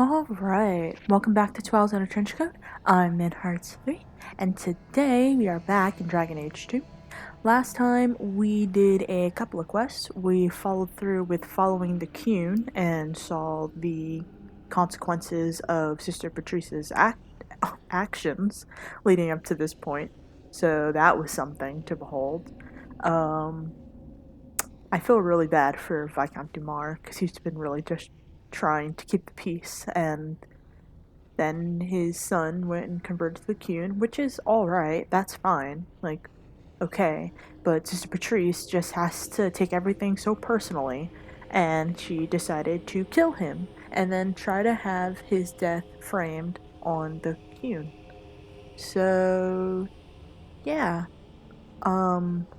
Alright, welcome back to Twilight Zone Trenchcoat. I'm Hearts3, and today we are back in Dragon Age 2. Last time we did a couple of quests. We followed through with following the Cune and saw the consequences of Sister Patrice's actions leading up to this point. So that was something to behold. I feel really bad for Viscount Dumar because he's been really just trying to keep the peace, and then his son went and converted to the Cune, which is alright, that's fine, like, okay. But Sister Patrice just has to take everything so personally, and she decided to kill him, and then try to have his death framed on the Cune. So, yeah.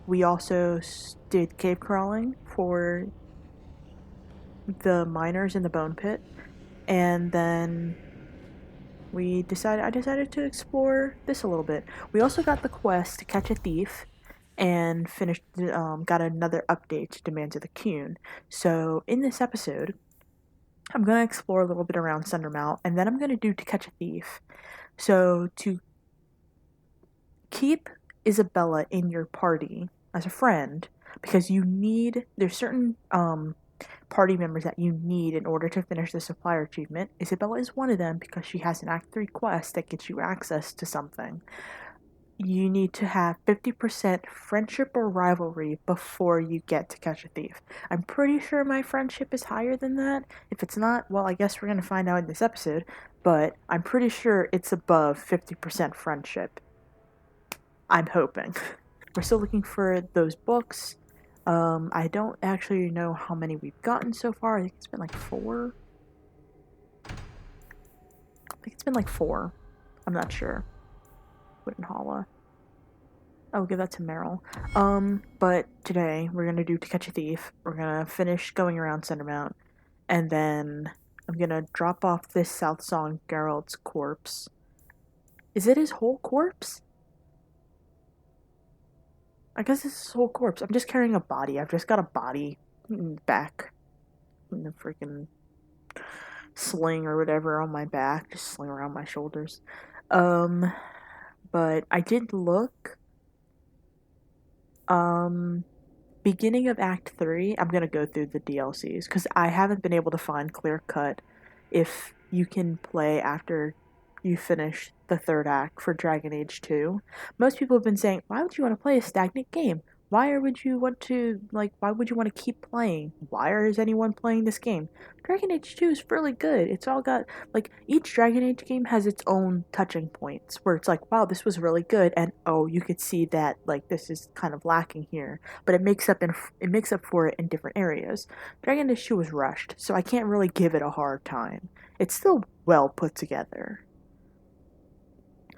We also did cave crawling for the miners in the bone pit, and then I decided to explore this a little bit. We also got the quest to catch a thief and got another update to Demands of the Cune. So in this episode, I'm going to explore a little bit around Sundermount, and then I'm going to do to catch a thief. So to keep Isabella in your party as a friend, because there's certain party members that you need in order to finish the supplier achievement. Isabella is one of them because she has an Act 3 quest that gets you access to something. You need to have 50% friendship or rivalry before you get to catch a thief. I'm pretty sure my friendship is higher than that. If it's not, well, I guess we're going to find out in this episode, but I'm pretty sure it's above 50% friendship. I'm hoping. We're still looking for those books. I don't actually know how many we've gotten so far. I think it's been like 4. I'm not sure. Wooden Holla. I'll give that to Meryl. But today we're gonna do To Catch a Thief. We're gonna finish going around Sundermount, and then I'm gonna drop off this South Song Geralt's corpse. Is it his whole corpse? I guess it's his whole corpse. I'm just carrying a body. I've just got a body back in the freaking sling or whatever on my back, just sling around my shoulders. But I did look. Beginning of Act 3, I'm gonna go through the DLCs because I haven't been able to find clear cut if you can play after you finish the third act for Dragon Age 2. Most people have been saying, why would you want to play a stagnant game? Why would you want to keep playing? Why is anyone playing this game? Dragon Age 2 is really good. It's all got, like, each Dragon Age game has its own touching points where it's like, wow, this was really good, and oh, you could see that, like, this is kind of lacking here, but it makes up for it in different areas. Dragon Age 2 was rushed, so I can't really give it a hard time. It's still well put together.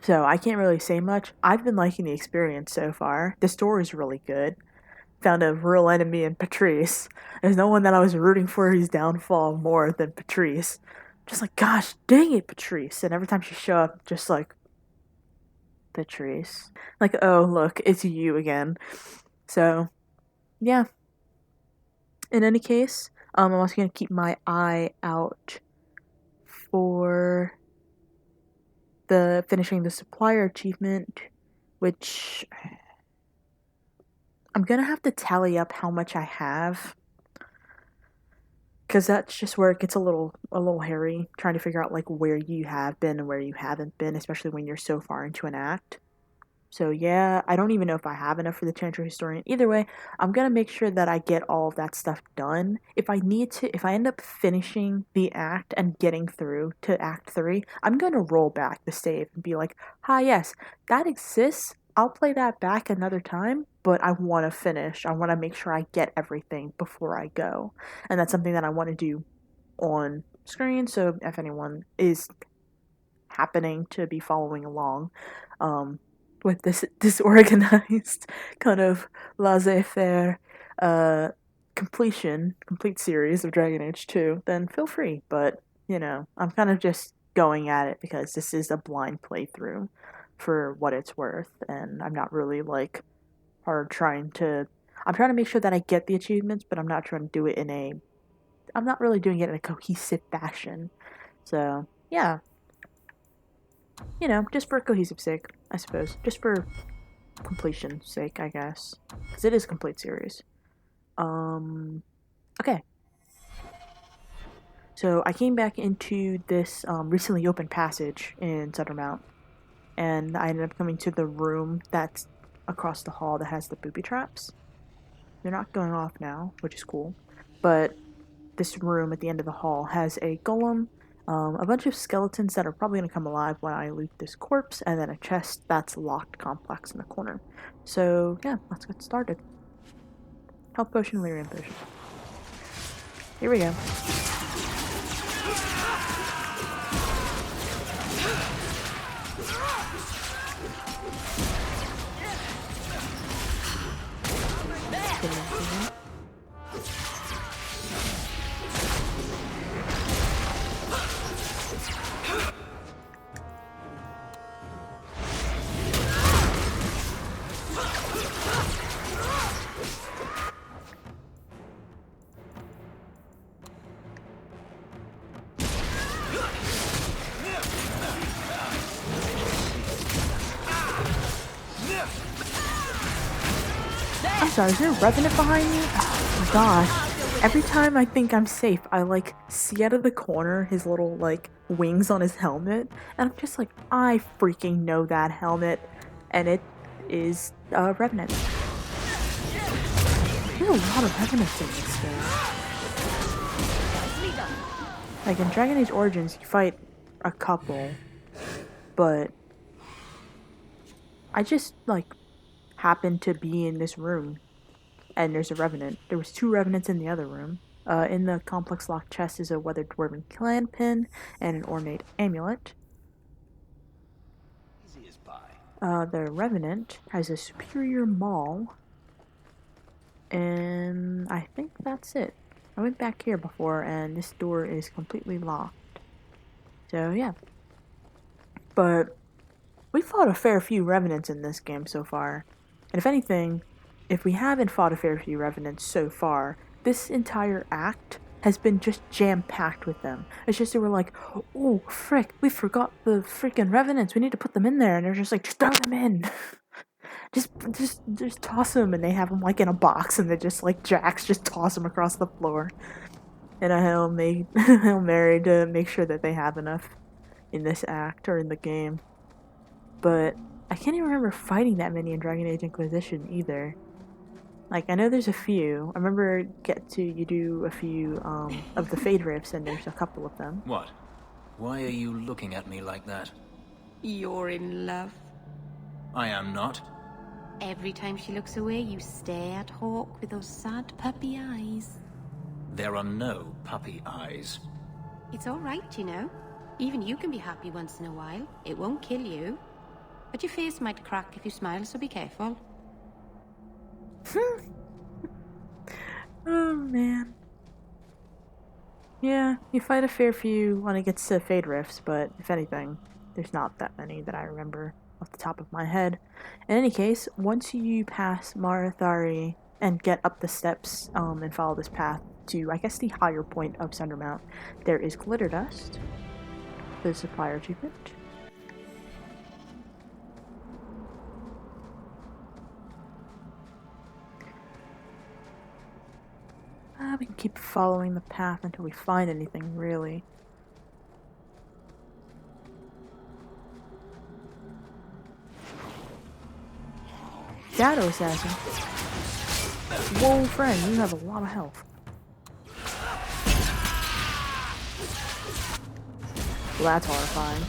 So I can't really say much. I've been liking the experience so far. The story is really good. Found a real enemy in Patrice. There's no one that I was rooting for his downfall more than Patrice. Just like, gosh, dang it, Patrice. And every time she show up, just like, Patrice. Like, oh, look, it's you again. So, yeah. In any case, I'm also going to keep my eye out for the finishing the supplier achievement, which I'm gonna have to tally up how much I have, because that's just where it gets a little hairy, trying to figure out like where you have been and where you haven't been, especially when you're so far into an act. So yeah, I don't even know if I have enough for the Chantry Historian. Either way, I'm gonna make sure that I get all of that stuff done. If I end up finishing the act and getting through to Act 3, I'm gonna roll back the save and be like, hi, yes, that exists. I'll play that back another time, but I want to finish. I want to make sure I get everything before I go. And that's something that I want to do on screen, so if anyone is happening to be following along, with this disorganized kind of laissez-faire complete series of Dragon Age 2, then feel free. But, I'm kind of just going at it because this is a blind playthrough for what it's worth, and I'm not really, like, I'm trying to make sure that I get the achievements, but I'm not trying to do it I'm not really doing it in a cohesive fashion. So, yeah. You know, just for cohesive sake, I suppose. Just for completion's sake, I guess. Because it is a complete series. Okay. So I came back into this recently opened passage in Sundermount, and I ended up coming to the room that's across the hall that has the booby traps. They're not going off now, which is cool. But this room at the end of the hall has a golem, a bunch of skeletons that are probably going to come alive when I loot this corpse, and then a chest that's locked complex in the corner. So, yeah, let's get started. Health potion, lyrium potion. Here we go. I'm sorry, is there a revenant behind me? Oh my gosh. Every time I think I'm safe, I like see out of the corner his little like wings on his helmet, and I'm just like, I freaking know that helmet, and it is a revenant. There's a lot of revenants in this game. Like in Dragon Age Origins, you fight a couple, but I just like happened to be in this room, and there's a revenant. There was 2 revenants in the other room. In the complex locked chest is a weathered dwarven clan pin and an ornate amulet. The revenant has a superior maul, and I think that's it. I went back here before, and this door is completely locked. So yeah, but we fought a fair few revenants in this game so far, and if anything, if we haven't fought a fair few revenants so far, this entire act has been just jam-packed with them. It's just they were like, oh, frick, we forgot the freaking revenants, we need to put them in there, and they're just like, just throw them in. just toss them, and they have them like in a box, and they just like jacks just toss them across the floor. And a Hail Mary to make sure that they have enough in this act or in the game. But I can't even remember fighting that many in Dragon Age Inquisition either. Like, I know there's a few. I remember you do a few of the Fade Rifts, and there's a couple of them. What? Why are you looking at me like that? You're in love. I am not. Every time she looks away, you stare at Hawk with those sad puppy eyes. There are no puppy eyes. It's all right, you know. Even you can be happy once in a while. It won't kill you. But your face might crack if you smile, so be careful. Oh, man. Yeah, you fight a fair few when it gets to Fade Rifts, but if anything, there's not that many that I remember off the top of my head. In any case, once you pass Marathari and get up the steps and follow this path to, I guess, the higher point of Sundermount, there is Glitter Dust, the supplier achievement. We can keep following the path until we find anything, really. Shadow Assassin. Whoa, friend, you have a lot of health. Well, that's horrifying.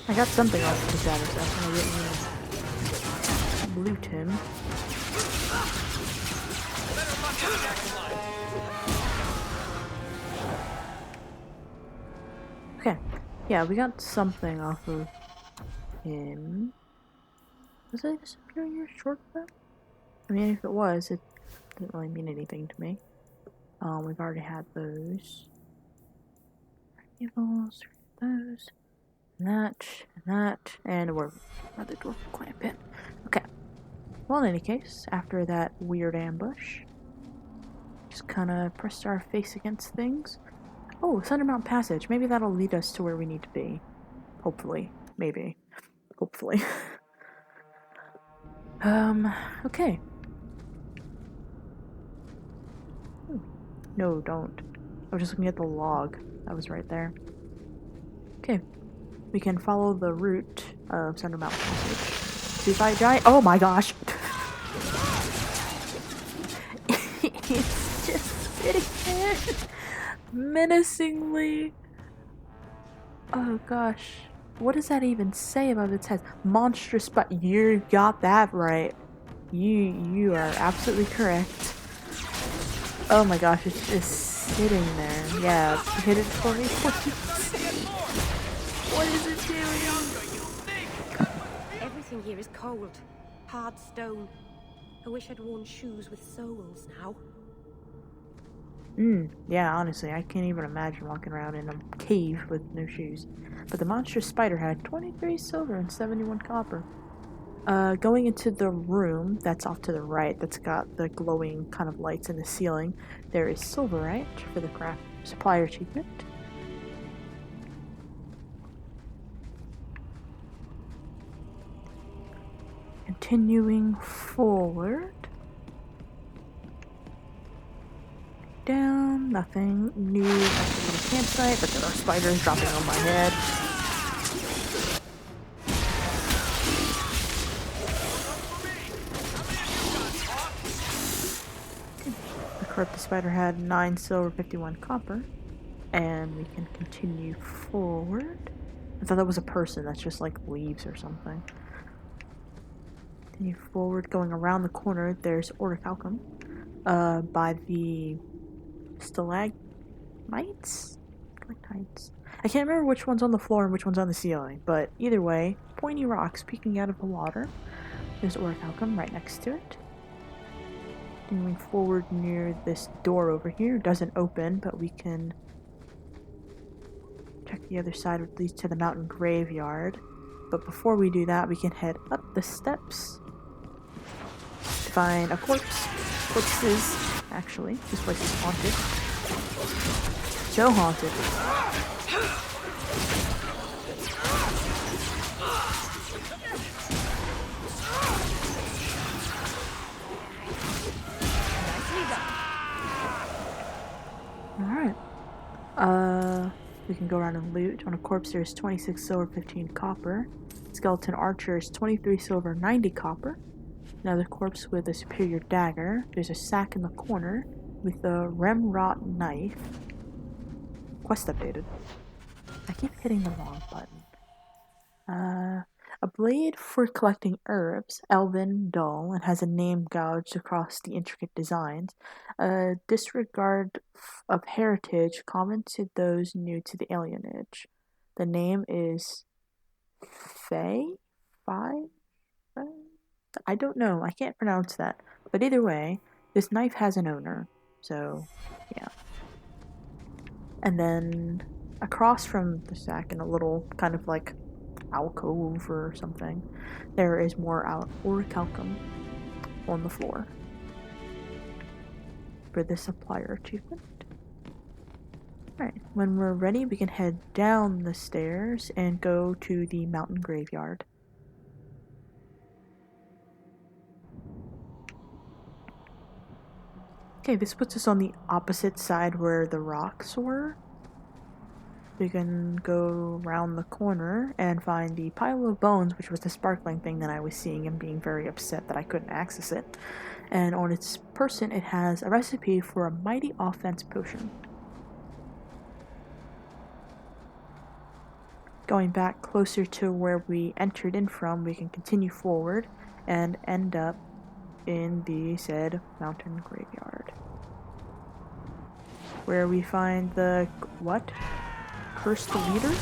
I got something off the Shadow Assassin. I didn't loot him. Okay, yeah, we got something off of him. Was it a superior shortcut? I mean, if it was, it didn't really mean anything to me. We've already had those. Evils, those, and we're another dwarf clan pin. Okay. Well, in any case, after that weird ambush, just kind of pressed our face against things. Oh, Sundermount Passage. Maybe that'll lead us to where we need to be. Hopefully. Maybe. Hopefully. Okay. No, don't. I was just looking at the log. That was right there. Okay. We can follow the route of Sundermount Passage. See if I giant. Oh my gosh! It's just sitting there menacingly. Oh gosh. What does that even say about its head? Monstrous, but you got that right. You are absolutely correct. Oh my gosh, it's just sitting there. Yeah, hit it for me, please. What is it doing? Everything here is cold. Hard stone. I wish I'd worn shoes with soles now. Yeah, honestly, I can't even imagine walking around in a cave with no shoes. But the monstrous spider had 23 silver and 71 copper. Going into the room that's off to the right, that's got the glowing kind of lights in the ceiling, there is silverite for the craft supplier achievement. Continuing forward. Down, nothing new at the little campsite, but there are spiders dropping on my head. The corrupted spider had 9 silver, 51 copper, and we can continue forward. I thought that was a person, that's just like leaves or something. Continue forward, going around the corner, there's orichalcum, by the stalagmites? Stalactites. I can't remember which one's on the floor and which one's on the ceiling, but either way, pointy rocks peeking out of the water. There's orichalcum right next to it. Moving forward near this door over here, doesn't open, but we can check the other side, which leads to the mountain graveyard. But before we do that, we can head up the steps to find a corpse. Corpses. Actually, this place is haunted. So haunted. Alright. We can go around and loot. On a corpse there's 26 silver, 15 copper. Skeleton archer is 23 silver, 90 copper. Another corpse with a superior dagger. There's a sack in the corner with a remrot knife. Quest updated. I keep hitting the wrong button. A blade for collecting herbs, elven, dull, and has a name gouged across the intricate designs. Disregard of heritage common to those new to the alienage. The name is Faye? I don't know. I can't pronounce that. But either way, this knife has an owner. So, yeah. And then across from the sack in a little kind of like alcove or something, there is more orichalcum on the floor for the supplier achievement. Alright, when we're ready, we can head down the stairs and go to the mountain graveyard. Okay, this puts us on the opposite side where the rocks were. We can go around the corner and find the pile of bones, which was the sparkling thing that I was seeing and being very upset that I couldn't access it. And on its person, it has a recipe for a mighty offense potion. Going back closer to where we entered in from, we can continue forward and end up in the said mountain graveyard, where we find the what? Cursed leader?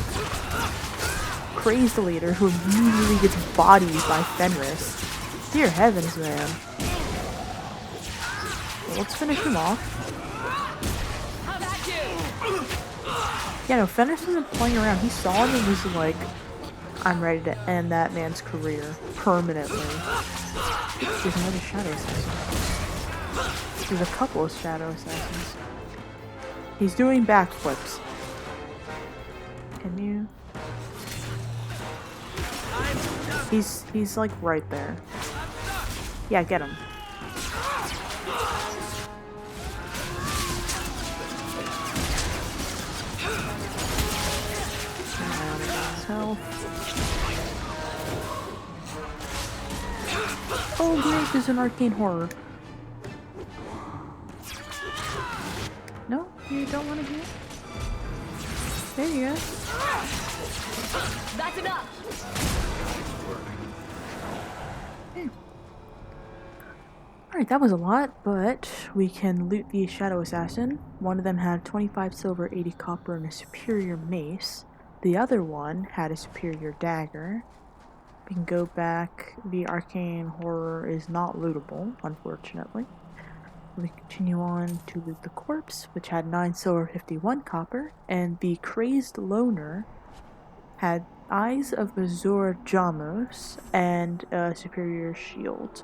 Crazed leader who immediately gets bodied by Fenris. Dear heavens, man. Well, let's finish him off. Yeah, no, Fenris isn't playing around. He saw it and was like, I'm ready to end that man's career permanently. There's another Shadow Assassin. There's a couple of Shadow Assassins. He's doing backflips. Can you? He's like right there. Yeah, get him. Health. Oh great, there's an arcane horror. No, you don't want to hear? There you go. That's enough. Alright, that was a lot, but we can loot the Shadow Assassin. One of them had 25 silver, 80 copper, and a superior mace. The other one had a superior dagger. We can go back. The arcane horror is not lootable, unfortunately. We continue on to loot the corpse, which had 9 silver, 51 copper, and the crazed loner had Eyes of Azor Jamos and a superior shield.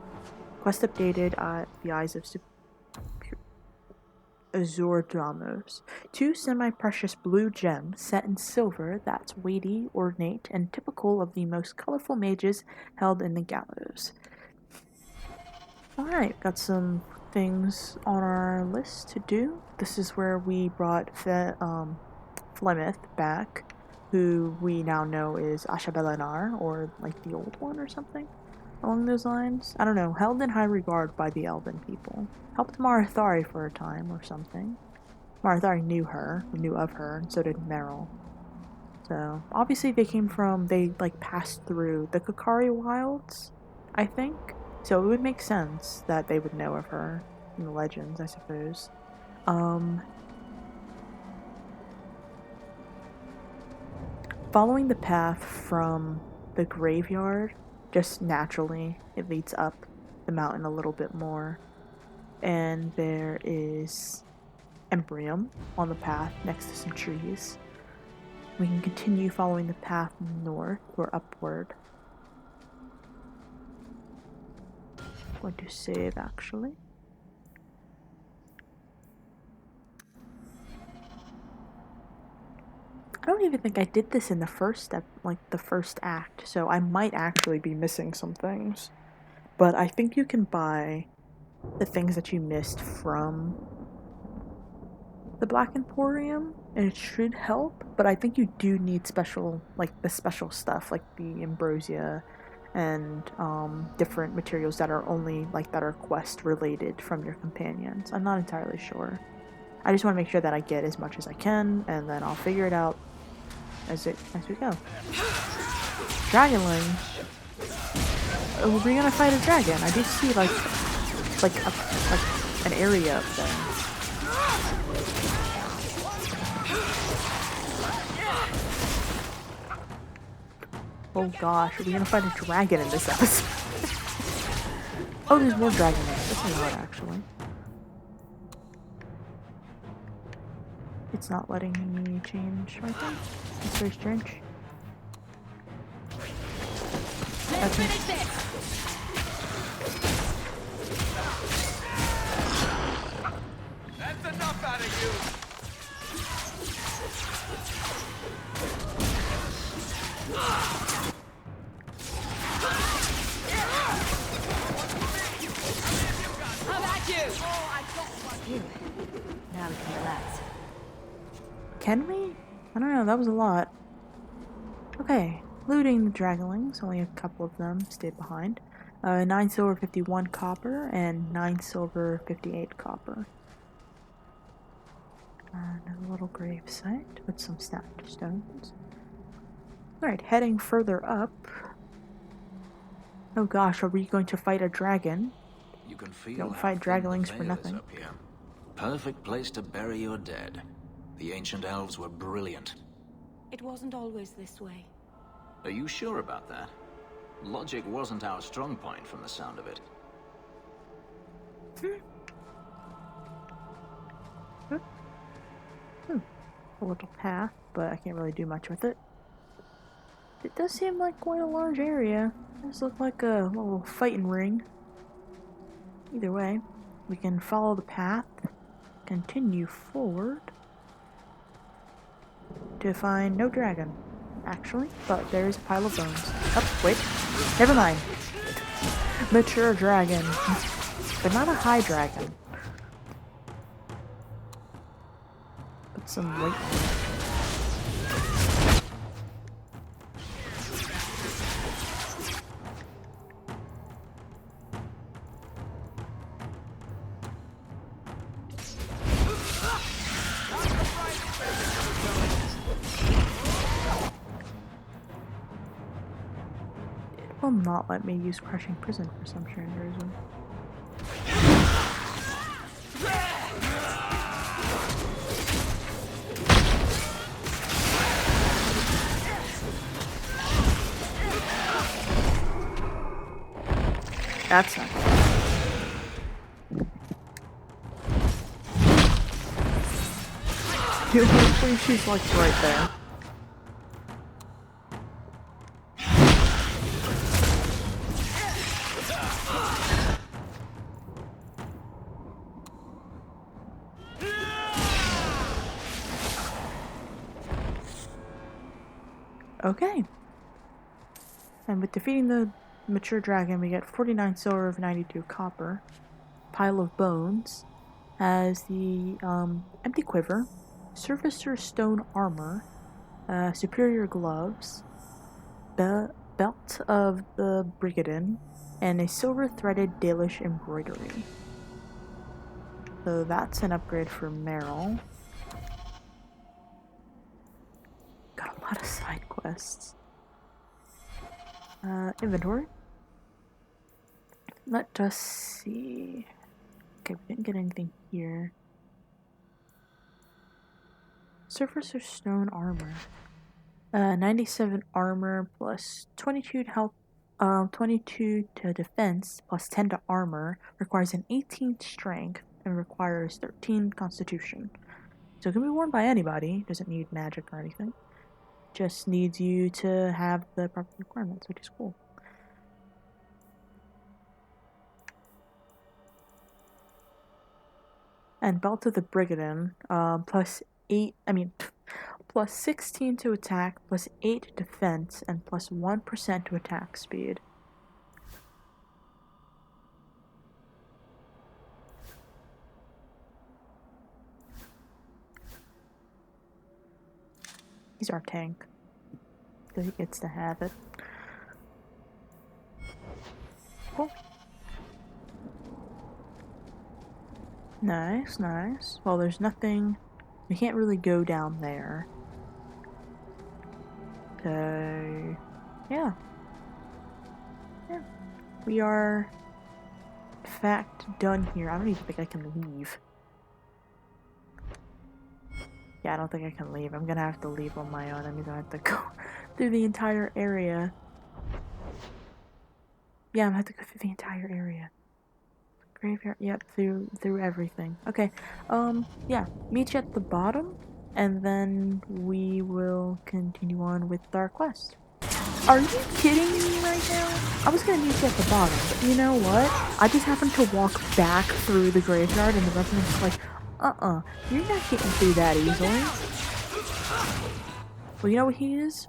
Quest updated at the Eyes of Azor Jamos. 2 semi-precious blue gems set in silver that's weighty, ornate, and typical of the most colorful mages held in the gallows. Alright, got some things on our list to do. This is where we brought Flemeth back, who we now know is Ashabelanar, or like the old one or something along those lines. I don't know, held in high regard by the Elven people. Helped Marathari for a time or something. Marathari knew of her, and so did Meryl. So, obviously they like passed through the Kakari Wilds, I think. So it would make sense that they would know of her in the legends, I suppose. Following the path from the graveyard, just naturally, it leads up the mountain a little bit more. And there is Embrium on the path next to some trees. We can continue following the path north or upward. I'm going to save actually. I don't even think I did this in the first step, like the first act, so I might actually be missing some things. But I think you can buy the things that you missed from the Black Emporium, and it should help, but I think you do need special, like the special stuff, like the ambrosia and different materials that are only, like, that are quest related from your companions. I'm not entirely sure. I just want to make sure that I get as much as I can, and then I'll figure it out as we go. Dragonling. Oh, we're gonna fight a dragon. I do see like an area of them. Oh gosh, are we gonna fight a dragon in this episode? Oh, there's more dragon there. That's a lot, actually. It's not letting me change right there. That's very strange. Let's finish this. That's enough out of you. How about you? Oh, I got one. Now we can relax. Can we? I don't know, that was a lot. Okay, looting the dragonlings, only a couple of them stayed behind. 9 silver, 51 copper, and 9 silver, 58 copper. And a little grave site with some snapped stones. Alright, heading further up. Oh gosh, are we going to fight a dragon? You can feel Don't how fight thin the dragonlings for veil is nothing. up here. Perfect place to bury your dead. The ancient elves were brilliant. It wasn't always this way. Are you sure about that? Logic wasn't our strong point from the sound of it. a little path, but I can't really do much with it. It does seem like quite a large area. It does look like a little fighting ring. Either way, we can follow the path, continue forward to find no dragon, actually, but there is a pile of bones. Oh, wait, never mind. Mature dragon, but not a high dragon. Put some weight on it. It will not let me use Crushing Prison for some strange reason. That's not good. Dude, hopefully she's like right there. Okay. And with defeating the mature dragon, we get 49 silver of 92 copper. Pile of bones has the empty quiver, surfacer stone armor, superior gloves, belt of the Brigadin, and a silver threaded Dalish embroidery. So that's an upgrade for Meryl. Got a lot of side quests. Inventory. Let us see. Okay, we didn't get anything here. Surfacer stone armor. 97 armor plus 22 to health, 22 to defense plus 10 to armor, requires an 18 strength and requires 13 constitution. So it can be worn by anybody, doesn't need magic or anything. Just needs you to have the proper requirements, which is cool. And Belt of the Brigadin, plus 16 to attack, plus 8 defense, and plus 1% to attack speed. He's our tank, so he gets to have it. Cool. Nice, nice. Well, there's nothing. We can't really go down there. So, yeah. Yeah. We are, in fact, done here. I don't even think I can leave. Yeah, I don't think I can leave. I'm gonna have to leave on my own. That means I have to go through the entire area. Yeah, I'm gonna have to go through the entire area. Graveyard, yep, through everything. Okay, yeah, meet you at the bottom, and then we will continue on with our quest. Are you kidding me right now? I was gonna meet you at the bottom, but you know what? I just happened to walk back through the graveyard, and the resident's like, you're not getting through that easily. Well, you know what he is?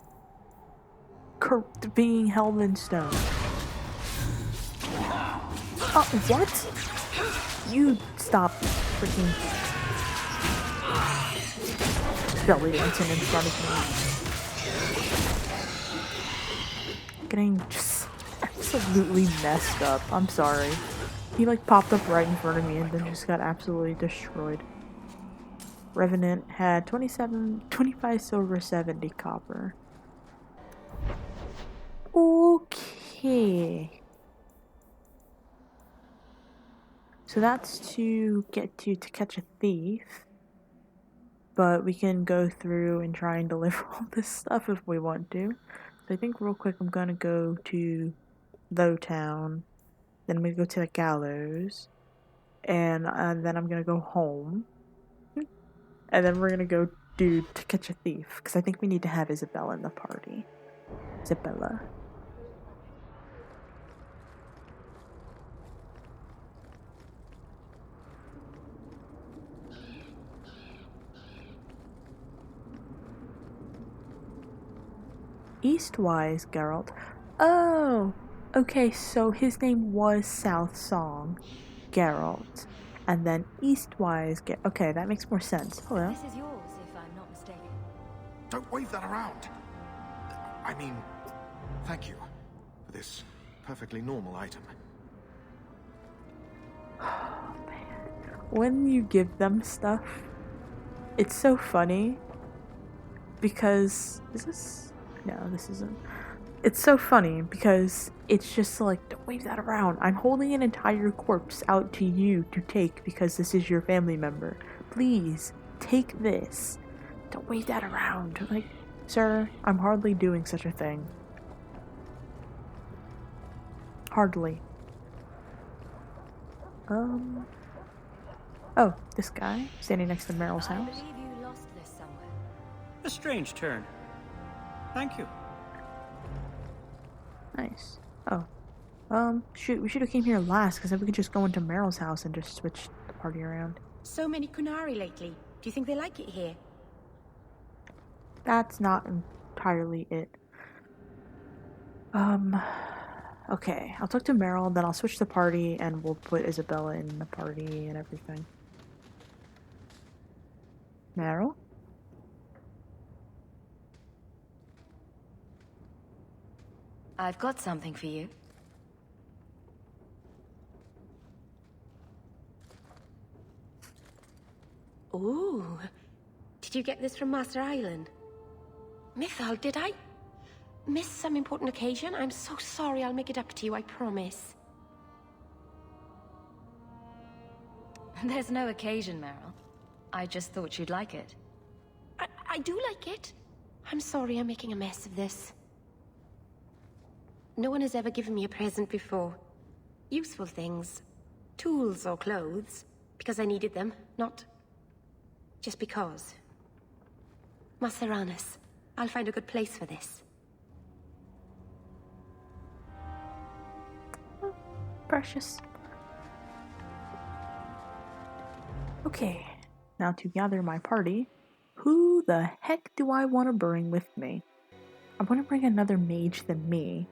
Being held in stone. What? You stop freaking belly dancing in front of me. Getting just absolutely messed up. I'm sorry. He like popped up right in front of me and then just got absolutely destroyed. Revenant had 25 silver, 70 copper. Okay. So that's to get to catch a thief. But we can go through and try and deliver all this stuff if we want to. So I think real quick I'm gonna go to Lowtown. Then I'm gonna go to the gallows. And then I'm gonna go home. And then we're gonna go dude to catch a thief, because I think we need to have Isabella in the party. Isabella. Eastwise, Geralt. Oh! Okay, so his name was South Song, Geralt. And then Eastwise, okay, that makes more sense. Hello. This is yours, if I'm not mistaken. Don't wave that around. I mean, thank you for this perfectly normal item. When you give them stuff, it's so funny because this isn't. It's so funny because it's just like, don't wave that around. I'm holding an entire corpse out to you to take because this is your family member. Please take this. Don't wave that around. Like, sir, I'm hardly doing such a thing. Hardly. Oh, this guy standing next to Meryl's I house. believe you lost this somewhere. A strange turn. Thank you. Nice. Oh. Shoot, we should have came here last, because then we could just go into Meryl's house and just switch the party around. So many Kunari lately. Do you think they like it here? That's not entirely it. Okay, I'll talk to Meryl, then I'll switch the party, and we'll put Isabella in the party and everything. Meryl? I've got something for you. Ooh. Did you get this from Master Island? Mythal, did I miss some important occasion? I'm so sorry. I'll make it up to you, I promise. There's no occasion, Meryl. I just thought you'd like it. I do like it. I'm sorry I'm making a mess of this. No one has ever given me a present before. Useful things. Tools or clothes. Because I needed them, not just because. Maceranis, I'll find a good place for this. Oh, precious. Okay, now to gather my party. Who the heck do I want to bring with me? I want to bring another mage than me.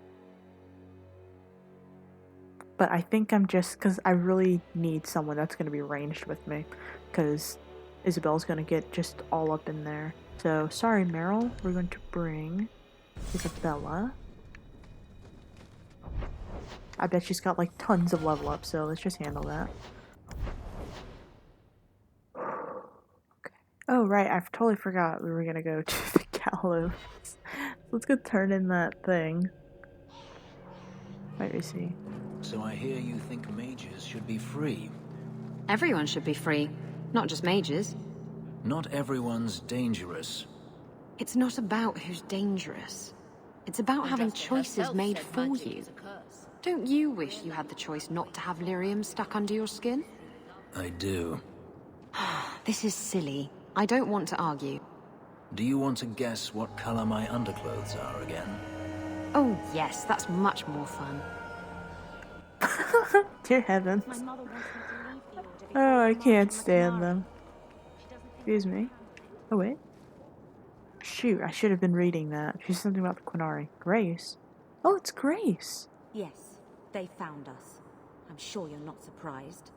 But I think I'm just, because I really need someone that's going to be ranged with me. Because Isabel's going to get just all up in there. So, sorry Meryl, we're going to bring Isabella. I bet she's got like tons of level up, so let's just handle that. Okay. Oh right, I totally forgot we were going to go to the gallows. Let's go turn in that thing. Wait, we see. So I hear you think mages should be free. Everyone should be free, not just mages. Not everyone's dangerous. It's not about who's dangerous. It's about having choices made for you. Don't you wish you had the choice not to have lyrium stuck under your skin? I do. This is silly. I don't want to argue. Do you want to guess what color my underclothes are again? Oh yes, that's much more fun. Dear heavens. Oh, I can't stand them. Excuse me. Oh, wait. Shoot, I should have been reading that. She said something about the Quinari. Grace? Oh, it's Grace. Yes, they found us. I'm sure you're not surprised.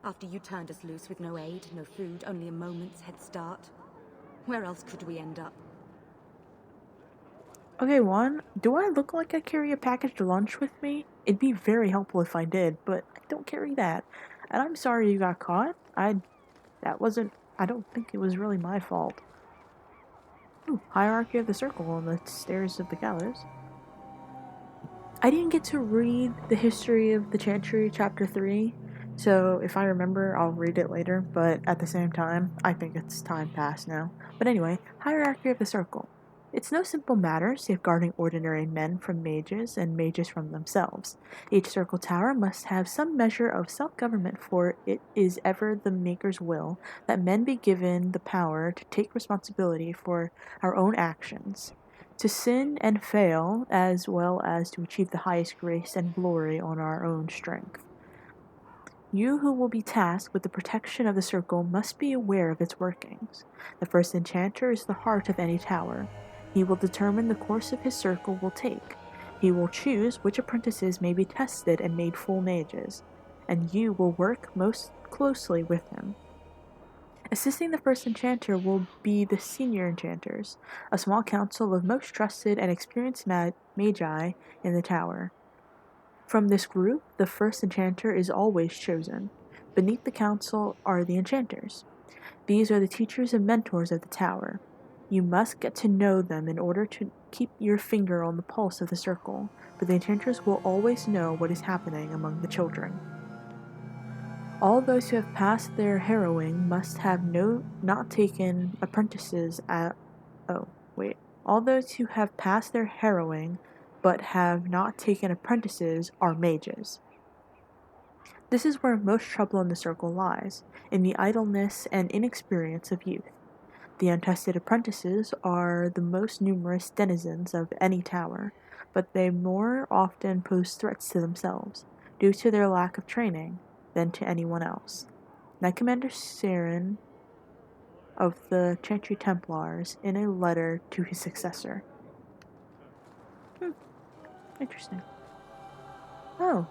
After you turned us loose with no aid, no food, only a moment's head start. Where else could we end up? Okay, one, do I look like I carry a packaged lunch with me? It'd be very helpful if I did, but I don't carry that. And I'm sorry you got caught. I don't think it was really my fault. Ooh, Hierarchy of the Circle on the stairs of the gallows. I didn't get to read the history of the Chantry, Chapter 3, so if I remember, I'll read it later, but at the same time, I think it's time past now. But anyway, Hierarchy of the Circle. It's no simple matter safeguarding ordinary men from mages and mages from themselves. Each circle tower must have some measure of self-government, for it is ever the Maker's will that men be given the power to take responsibility for our own actions, to sin and fail, as well as to achieve the highest grace and glory on our own strength. You who will be tasked with the protection of the circle must be aware of its workings. The first enchanter is the heart of any tower. He will determine the course of his circle will take. He will choose which apprentices may be tested and made full mages, and you will work most closely with him. Assisting the first enchanter will be the senior enchanters, a small council of most trusted and experienced magi in the tower. From this group, the first enchanter is always chosen. Beneath the council are the enchanters. These are the teachers and mentors of the tower. You must get to know them in order to keep your finger on the pulse of the circle, but the enchanters will always know what is happening among the children. All those who have passed their harrowing must have not taken apprentices at all those who have passed their harrowing but have not taken apprentices are mages. This is where most trouble in the circle lies, in the idleness and inexperience of youth. The untested apprentices are the most numerous denizens of any tower, but they more often pose threats to themselves, due to their lack of training, than to anyone else. Knight Commander Saren of the Chantry Templars in a letter to his successor. Interesting. Oh,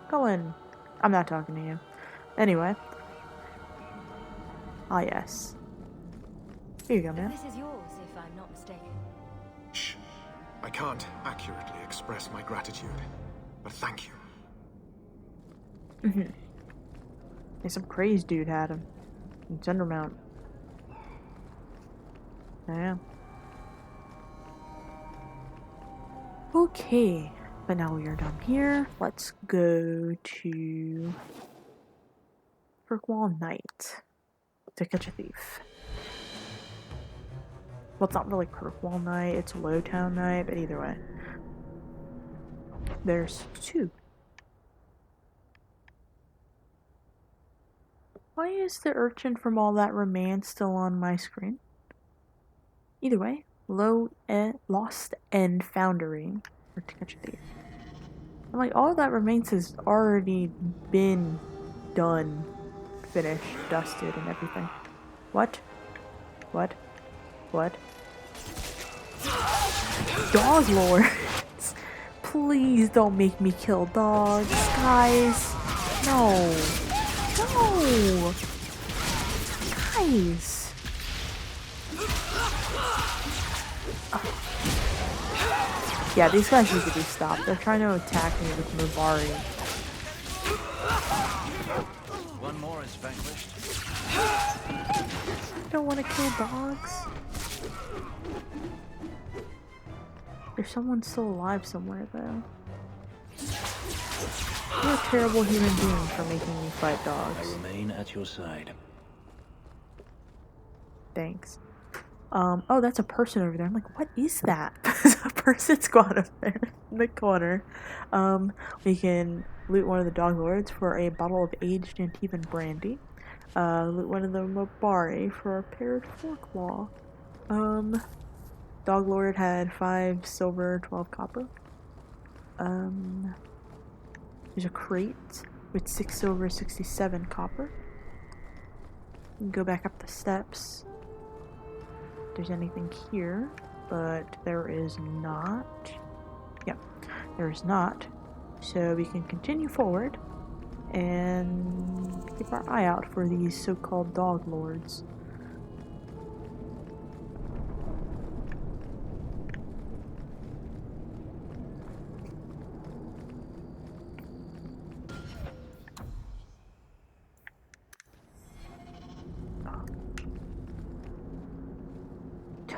Cullen. I'm not talking to you. Anyway. Ah, yes. Here you go, man. This is yours, if I'm not mistaken. Shh. I can't accurately express my gratitude, but thank you. Hey, some crazed dude had him. In Sundermount. Yeah. Okay. But now we are done here. Let's go to Kirkwall Night to catch a thief. Well, it's not really Kirkwall Night, it's Lowtown Night, but either way. There's two. Why is the urchin from All That Remains still on my screen? Either way, Lost End Foundry, or to catch a thief. I'm like, All That Remains has already been done, finished, dusted, and everything. What? What? What? Dog lords! Please don't make me kill dogs, guys! No! No! Guys! Yeah, these guys need to be stopped. They're trying to attack me with Mubari. One more is vanquished. I don't want to kill dogs. There's someone still alive somewhere, though. You're a terrible human being for making me fight I dogs. remain at your side. Thanks. Oh, that's a person over there. I'm like, what is that? There's a person squad up there in the corner. We can loot one of the dog lords for a bottle of aged Antivan brandy. Loot one of the Mobari for a paired forklaw. Dog lord had 5 silver, 12 copper. There's a crate with 6 silver, 67 copper. You can go back up the steps. There's anything here, but there is not. Yep, there is not. So we can continue forward and keep our eye out for these so-called dog lords.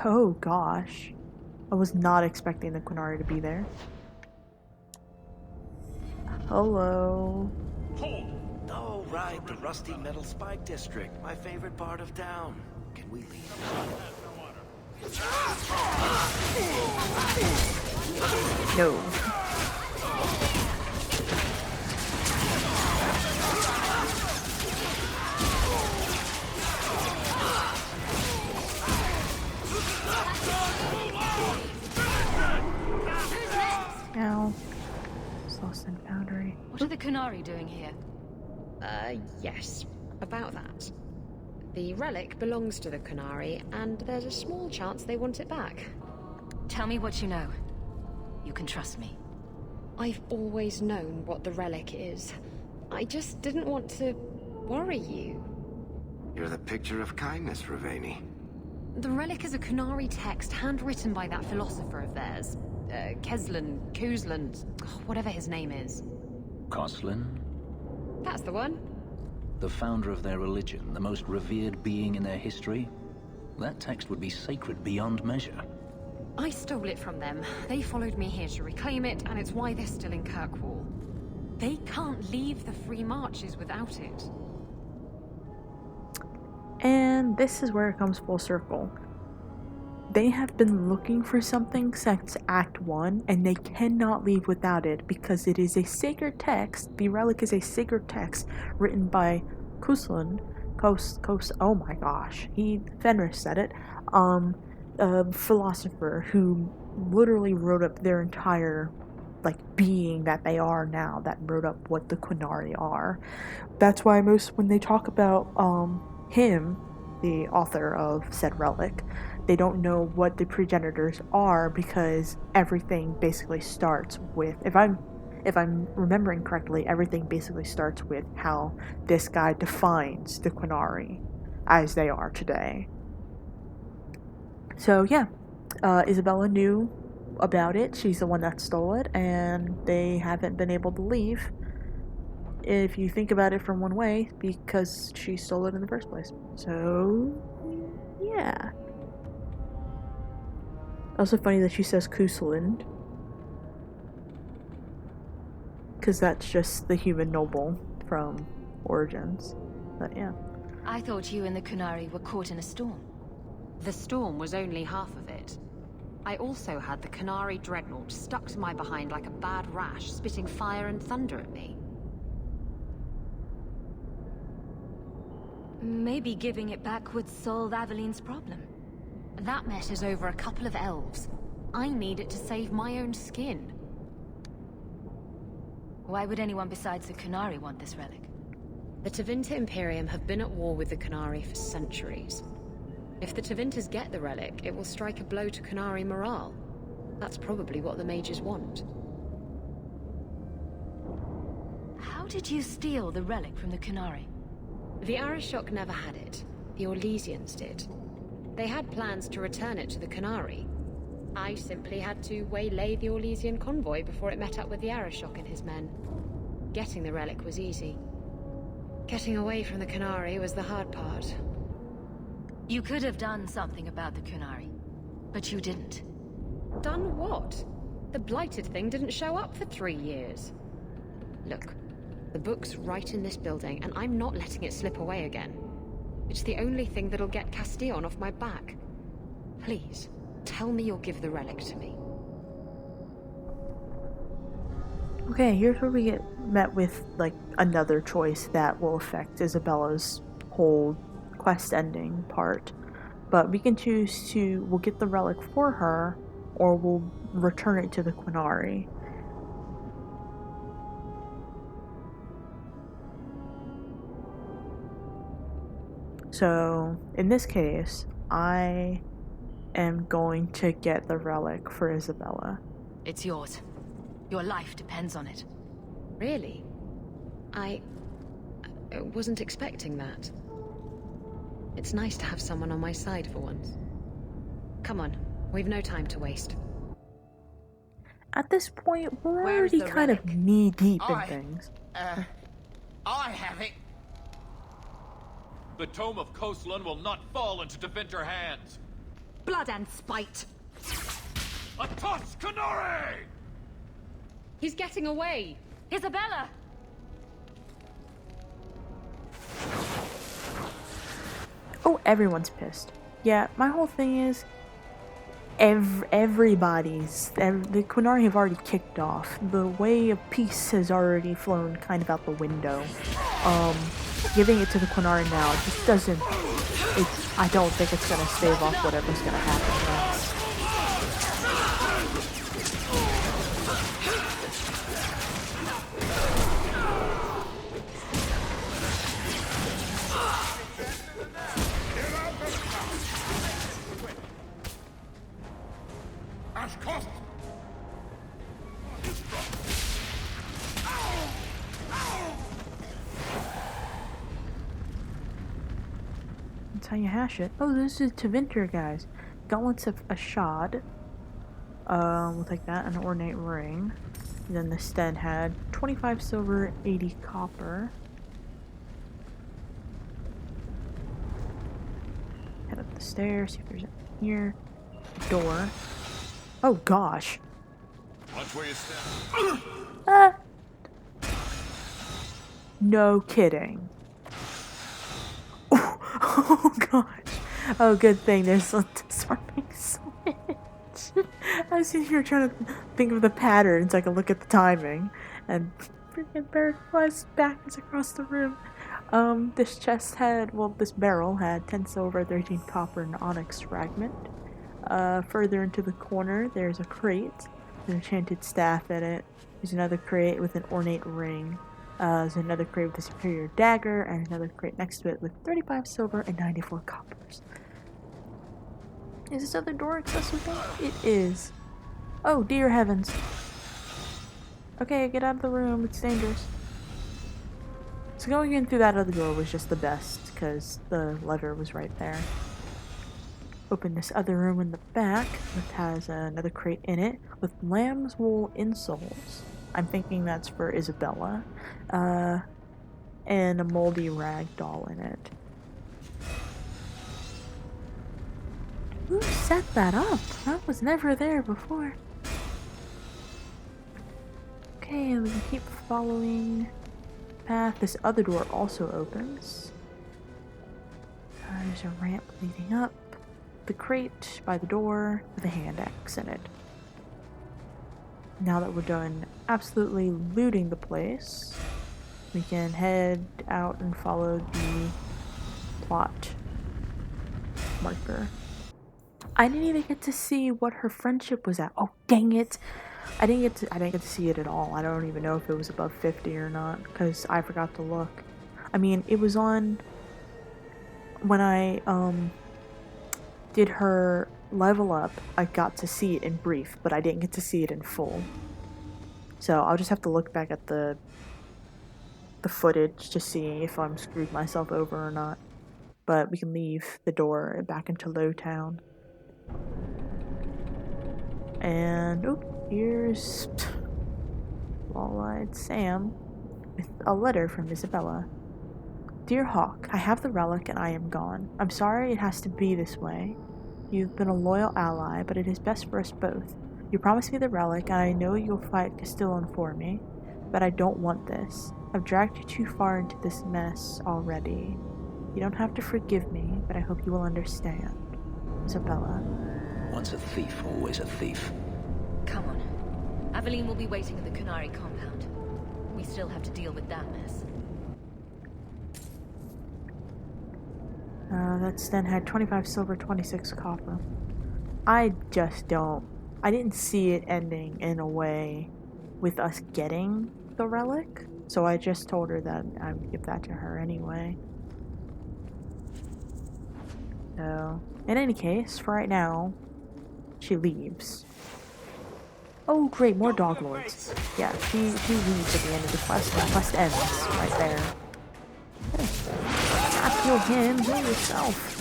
Oh gosh. I was not expecting the Quinari to be there. Hello. Oh, right, the rusty metal spike district. My favorite part of town. Can we leave? No. Ow. Lost in Foundry. What are the Canary doing here? Yes. About that. The relic belongs to the Canary, and there's a small chance they want it back. Tell me what you know. You can trust me. I've always known what the relic is. I just didn't want to worry you. You're the picture of kindness, Ravani. The relic is a Canary text handwritten by that philosopher of theirs. Kuzlan, whatever his name is. Koslin? That's the one. The founder of their religion, the most revered being in their history? That text would be sacred beyond measure. I stole it from them. They followed me here to reclaim it, and it's why they're still in Kirkwall. They can't leave the Free Marches without it. And this is where it comes full circle. They have been looking for something since Act 1, and they cannot leave without it because it is a sacred text. The relic is a sacred text written by Kuzlan. Oh my gosh. Fenris said it. A philosopher who literally wrote up their entire being that they are now, that wrote up what the Quinari are. That's why when they talk about him, the author of said relic, they don't know what the progenitors are because everything basically starts with, if I'm remembering correctly, everything basically starts with how this guy defines the Quinari as they are today. So yeah, Isabella knew about it. She's the one that stole it, and they haven't been able to leave. If you think about it from one way, because she stole it in the first place. So yeah. Also funny that she says Kuzlan, because that's just the human noble from Origins. But yeah. I thought you and the Canary were caught in a storm. The storm was only half of it. I also had the Canary dreadnought stuck to my behind like a bad rash, spitting fire and thunder at me. Maybe giving it back would solve Aveline's problem. That matters over a couple of elves. I need it to save my own skin. Why would anyone besides the Canary want this relic? The Tevinter Imperium have been at war with the Canary for centuries. If the Tevinters get the relic, it will strike a blow to Canary morale. That's probably what the mages want. How did you steal the relic from the Canary? The Arishok never had it. The Orlesians did. They had plans to return it to the Canary. I simply had to waylay the Orlesian convoy before it met up with the Arishok and his men. Getting the relic was easy. Getting away from the Canary was the hard part. You could have done something about the Canary, but you didn't. Done what? The blighted thing didn't show up for 3 years. Look, the book's right in this building, and I'm not letting it slip away again. It's the only thing that'll get Castillon off my back. Please, tell me you'll give the relic to me. Okay, here's where we get met with another choice that will affect Isabella's whole quest ending part. But we can choose we'll get the relic for her, or we'll return it to the Quinari. So, in this case, I am going to get the relic for Isabella. It's yours. Your life depends on it. Really? I wasn't expecting that. It's nice to have someone on my side for once. Come on, we've no time to waste. At this point, we're Where's already the kind of relic? knee-deep in things. I have it. The Tome of Kuzlan will not fall into Tevinter hands. Blood and spite! A Tuscanori! He's getting away! Isabella! Oh, everyone's pissed. Yeah, my whole thing is, The Quinari have already kicked off. The way of peace has already flown kind of out the window. Giving it to the Quinari now just doesn't. I don't think it's gonna stave off whatever's gonna happen next. That's how you hash it. Oh, this is Tevinter, guys. Gauntlets of a shod. We'll take that. An ornate ring. And then the Sten had 25 silver, 80 copper. Head up the stairs, see if there's anything here. Door. Oh gosh. Watch where you step. Ah. No kidding. Oh gosh. Oh, good thing there's a disarming switch. I was sitting here trying to think of the patterns. I could look at the timing. And freaking Barrett flies backwards across the room. This this barrel had 10 silver, 13 copper, and onyx fragment. Further into the corner, there's a crate with an enchanted staff in it. There's another crate with an ornate ring. There's another crate with a superior dagger, and another crate next to it with 35 silver and 94 coppers. Is this other door accessible? It is. Oh, dear heavens. Okay, get out of the room. It's dangerous. So going in through that other door was just the best, because the lever was right there. Open this other room in the back, which has another crate in it, with lamb's wool insoles. I'm thinking that's for Isabella. And a moldy rag doll in it. Who set that up? That was never there before. Okay, we can keep following the path. This other door also opens. There's a ramp leading up. The crate by the door with a hand axe in it. Now that we're done absolutely looting the place, we can head out and follow the plot marker. I didn't even get to see what her friendship was at. Oh, dang it! I didn't get to see it at all. I don't even know if it was above 50 or not, because I forgot to look. I mean, it was on when I did her level up. I got to see it in brief, but I didn't get to see it in full. So I'll just have to look back at the footage to see if I'm screwed myself over or not. But we can leave the door back into Lowtown. And here's Wall-eyed Sam with a letter from Isabella. Dear Hawk, I have the relic and I am gone. I'm sorry it has to be this way. You've been a loyal ally, but it is best for us both. You promised me the relic, and I know you'll fight Castillon for me, but I don't want this. I've dragged you too far into this mess already. You don't have to forgive me, but I hope you will understand. Isabella. Once a thief, always a thief. Come on. Aveline will be waiting at the Canary compound. We still have to deal with that mess. That Sten had 25 silver, 26 copper. I didn't see it ending in a way with us getting the relic, so I just told her that I would give that to her anyway. So, in any case, for right now, she leaves. Oh great, more dog lords. Yeah, she leaves at the end of the quest. The quest ends right there. Not kill him, heal yourself.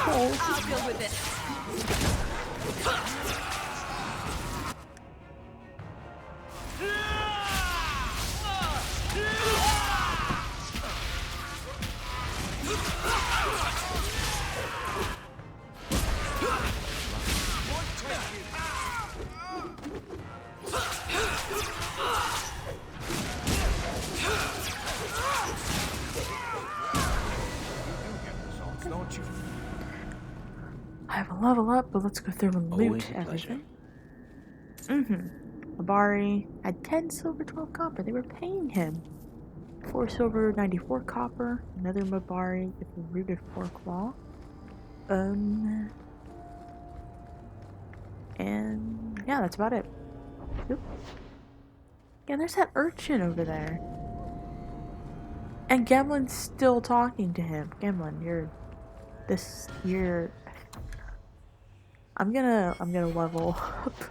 I'll deal with it. level up, but let's go through and Always loot a pleasure. everything. Labari had 10 silver, 12 copper. They were paying him. 4 silver, 94 copper. Another Mabari with a rooted foreclaw. And yeah, that's about it. Oop. Yeah, there's that urchin over there. And Gemlin's still talking to him. Gemlin, you're I'm gonna level up.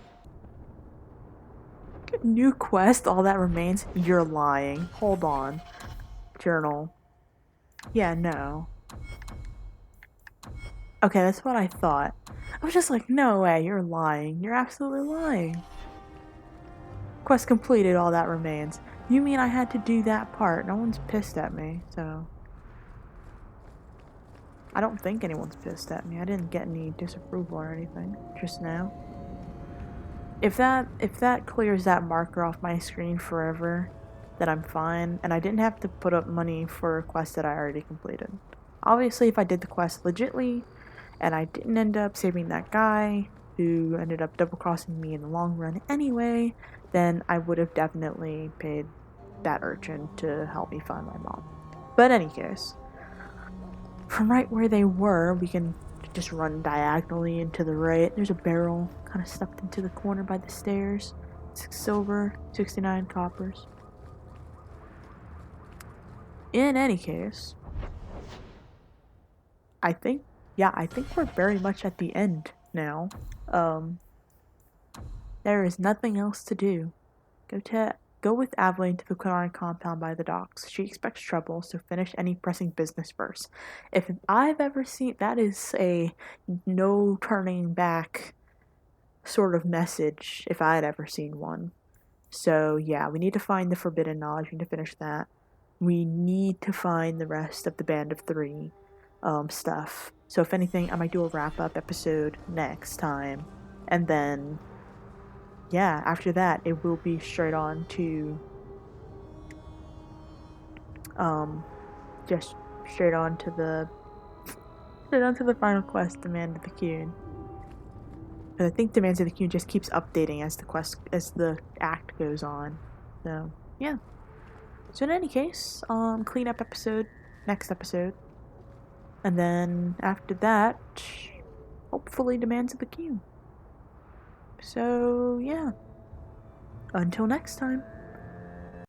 New quest, all that remains. You're lying. Hold on. Journal. Yeah, no. Okay, that's what I thought. I was just like, no way, you're lying. You're absolutely lying. Quest completed, all that remains. You mean I had to do that part? No one's pissed at me, so... I don't think anyone's pissed at me. I didn't get any disapproval or anything just now. If that clears that marker off my screen forever, then I'm fine, and I didn't have to put up money for a quest that I already completed. Obviously, if I did the quest legitly, and I didn't end up saving that guy, who ended up double-crossing me in the long run anyway, then I would have definitely paid that urchin to help me find my mom. But in any case, from right where they were, we can just run diagonally into the right. There's a barrel kind of stuck into the corner by the stairs. 6 silver, 69 coppers. In any case, I think we're very much at the end now. There is nothing else to do. Go with Aveline to the Quinari compound by the docks. She expects trouble, so finish any pressing business first. If I've ever seen, that is a no turning back sort of message, if I had ever seen one. So yeah, we need to find the forbidden knowledge. We need to finish that. We need to find the rest of the Band of Three stuff. So if anything, I might do a wrap up episode next time, and then yeah, after that it will be straight on to just straight on to the final quest, Demand of the Queen. And I think Demands of the Queen just keeps updating as the act goes on. So yeah. So in any case, clean up episode, next episode. And then after that, hopefully Demands of the Queen. So yeah. Until next time.